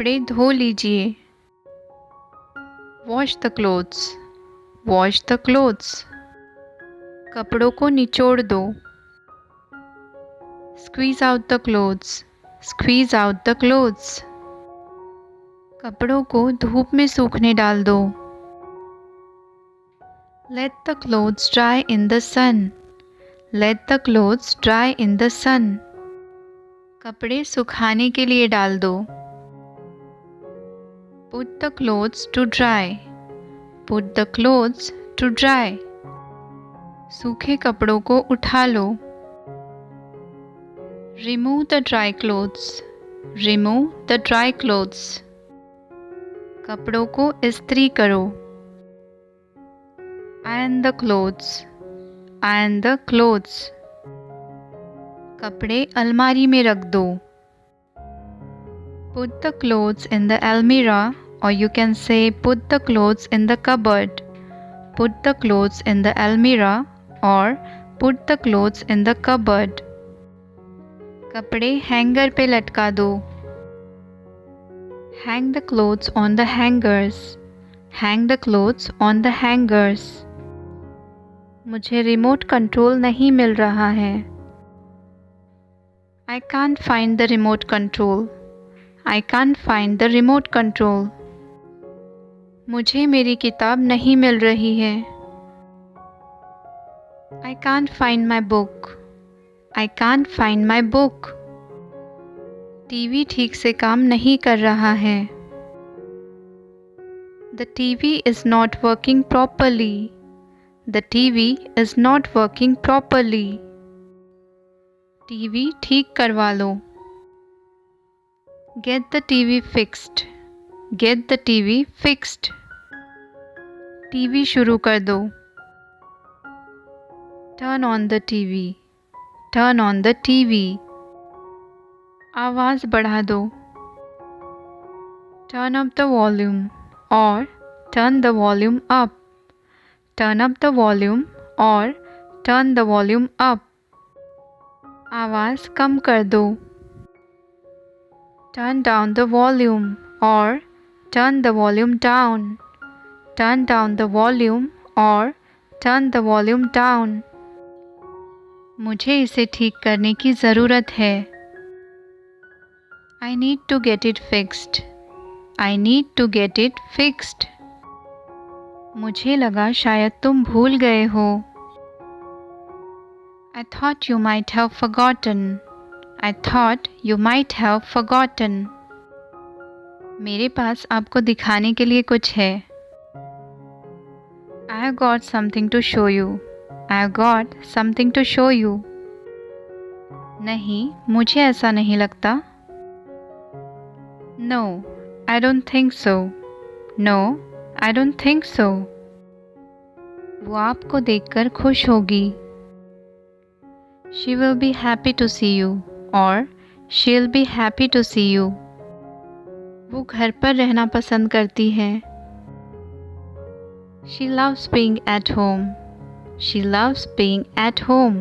कपड़े धो लीजिए। Wash the clothes, wash the clothes. कपड़ों को निचोड़ दो। Squeeze out the clothes, squeeze out the clothes. कपड़ों को धूप में सूखने डाल दो। Let the clothes dry in the sun, let the clothes dry in the sun. कपड़े सुखाने के लिए डाल दो। Put the clothes to dry, put the clothes to dry। सूखे कपड़ों को उठा लो। Remove the dry clothes, remove the dry clothes। कपड़ों को इस्त्री करो। Iron the clothes, iron the clothes। कपड़े अलमारी में रख दो। Put the clothes in the almirah, or you can say put the clothes in the cupboard. Put the clothes in the almirah or put the clothes in the cupboard। कपड़े hanger पे लटका दो। Hang the clothes on the hangers, hang the clothes on the hangers। मुझे remote control नहीं मिल रहा है। I can't find the remote control, I can't find the remote control। मुझे मेरी किताब नहीं मिल रही है। I can't find my book, I can't find my book। TV ठीक से काम नहीं कर रहा है। The TV is not working properly, the TV is not working properly। TV ठीक करवा लो। Get the TV fixed, get the TV fixed। TV शुरू कर दो। Turn on the TV, turn on the TV। आवाज़ बढ़ा दो। Turn up the volume or turn the volume up, turn up the volume or turn the volume up। आवाज़ कम कर दो। Turn down the volume or turn the volume down, turn down the volume or turn the volume down। मुझे इसे ठीक करने की ज़रूरत है। I need to get it fixed, I need to get it fixed। मुझे लगा शायद तुम भूल गए हो। I thought you might have forgotten, I thought you might have forgotten। मेरे पास आपको दिखाने के लिए कुछ है। I've got something to show you, I've got something to show you। नहीं, मुझे ऐसा नहीं लगता। No, I don't think so, no, I don't think so। वो आपको देखकर खुश होगी। She will be happy to see you or she'll be happy to see you। वो घर पर रहना पसंद करती है। She loves being at home, she loves being at home।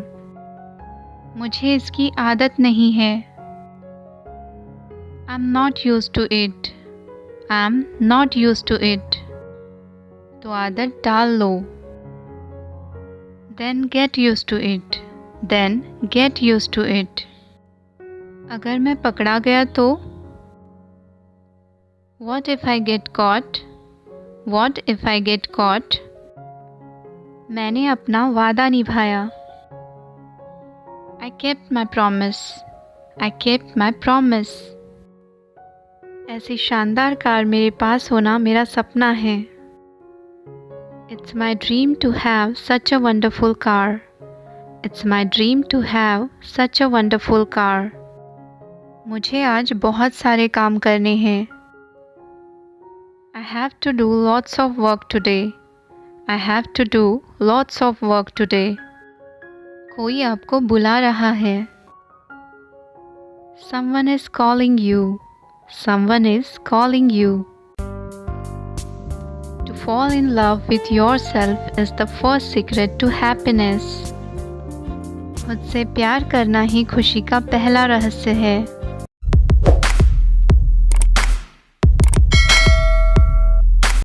मुझे इसकी आदत नहीं है। I'm not used to it, I'm not used to it। तो आदत डाल लो। Then get used to it, then get used to it। अगर मैं पकड़ा गया तो? What if I get caught? What if I get caught? मैंने अपना वादा निभाया। I kept my promise, I kept my promise। ऐसी शानदार कार मेरे पास होना मेरा सपना है। It's my dream to have such a wonderful car, It's my dream to have such a wonderful car। मुझे आज बहुत सारे काम करने हैं। I have to do lots of work today, I have to do lots of work today। कोई आपको बुला रहा है। Someone is calling you, someone is calling you। To fall in love with yourself is the first secret to happiness। खुद से प्यार करना ही खुशी का पहला रहस्य है।